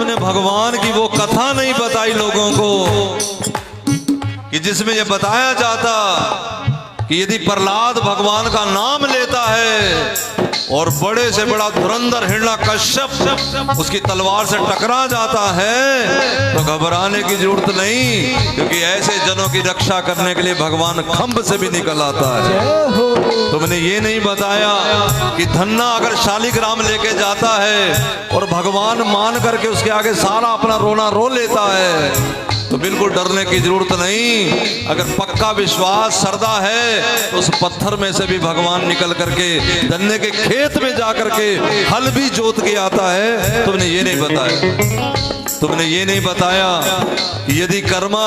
तुमने भगवान की वो कथा नहीं बताई लोगों को कि जिसमें ये बताया जाता कि यदि प्रहलाद भगवान का नाम लेता है और बड़े से बड़ा धुरंधर हिरण्यकश्यप उसकी तलवार से टकरा जाता है तो घबराने की जरूरत नहीं, क्योंकि ऐसे जनों की रक्षा करने के लिए भगवान खंभ से भी निकल आता है। तुमने ये नहीं बताया कि धन्ना अगर शालिग्राम लेके जाता है और भगवान मान करके उसके आगे सारा अपना रोना रो लेता है तो बिल्कुल डरने की जरूरत नहीं। अगर पक्का विश्वास श्रद्धा है तो उस पत्थर में से भी भगवान निकल करके धन्ने के खेत में जा करके हल भी जोत के आता है। तुमने ये नहीं बताया, तुमने ये नहीं बताया कि यदि कर्मा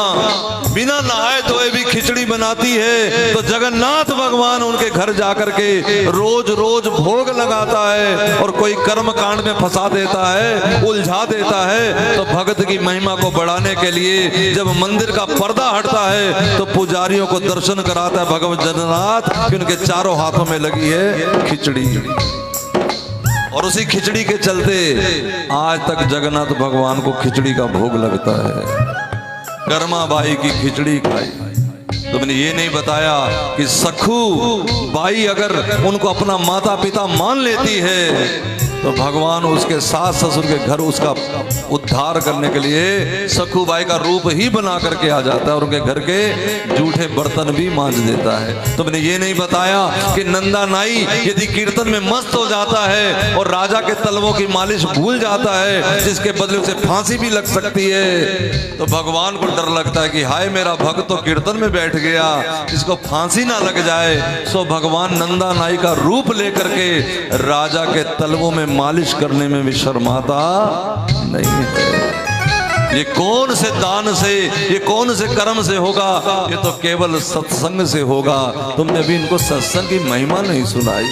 बिना नहाए धोए भी खिचड़ी बनाती है तो जगन्नाथ भगवान उनके घर जाकर के रोज रोज भोग लगाता है और कोई कर्म कांड में फंसा देता है, उलझा देता है। तो भगत की महिमा को बढ़ाने के लिए जब मंदिर का पर्दा हटता है तो पुजारियों को दर्शन कराता है भगवत जगन्नाथ कि उनके चारों हाथों में लगी है खिचड़ी, और उसी खिचड़ी के चलते आज तक जगन्नाथ भगवान को खिचड़ी का भोग लगता है। कर्मा बाई की खिचड़ी खाई। तुमने ये नहीं बताया कि सखू बाई अगर उनको अपना माता पिता मान लेती है तो भगवान उसके सास ससुर के घर उसका उद्धार करने के लिए सखू बाई का रूप ही बना करके आ जाता है और उनके घर के जूठे बर्तन भी मांज देता है। तुमने ये नहीं बताया कि नंदा नाई यदि कीर्तन में मस्त हो जाता है और राजा के तलवों की मालिश भूल जाता है जिसके बदले उसे फांसी भी लग सकती है तो भगवान को डर लगता है कि हाय मेरा भक्त तो कीर्तन में बैठ गया, इसको फांसी ना लग जाए। सो भगवान नंदा नाई का रूप लेकर के राजा के तलवों में मालिश करने में भी शर्माता नहीं है। ये कौन से दान से, ये कौन से कर्म से होगा? ये तो केवल सत्संग से होगा। तुमने भी इनको सत्संग की महिमा नहीं सुनाई।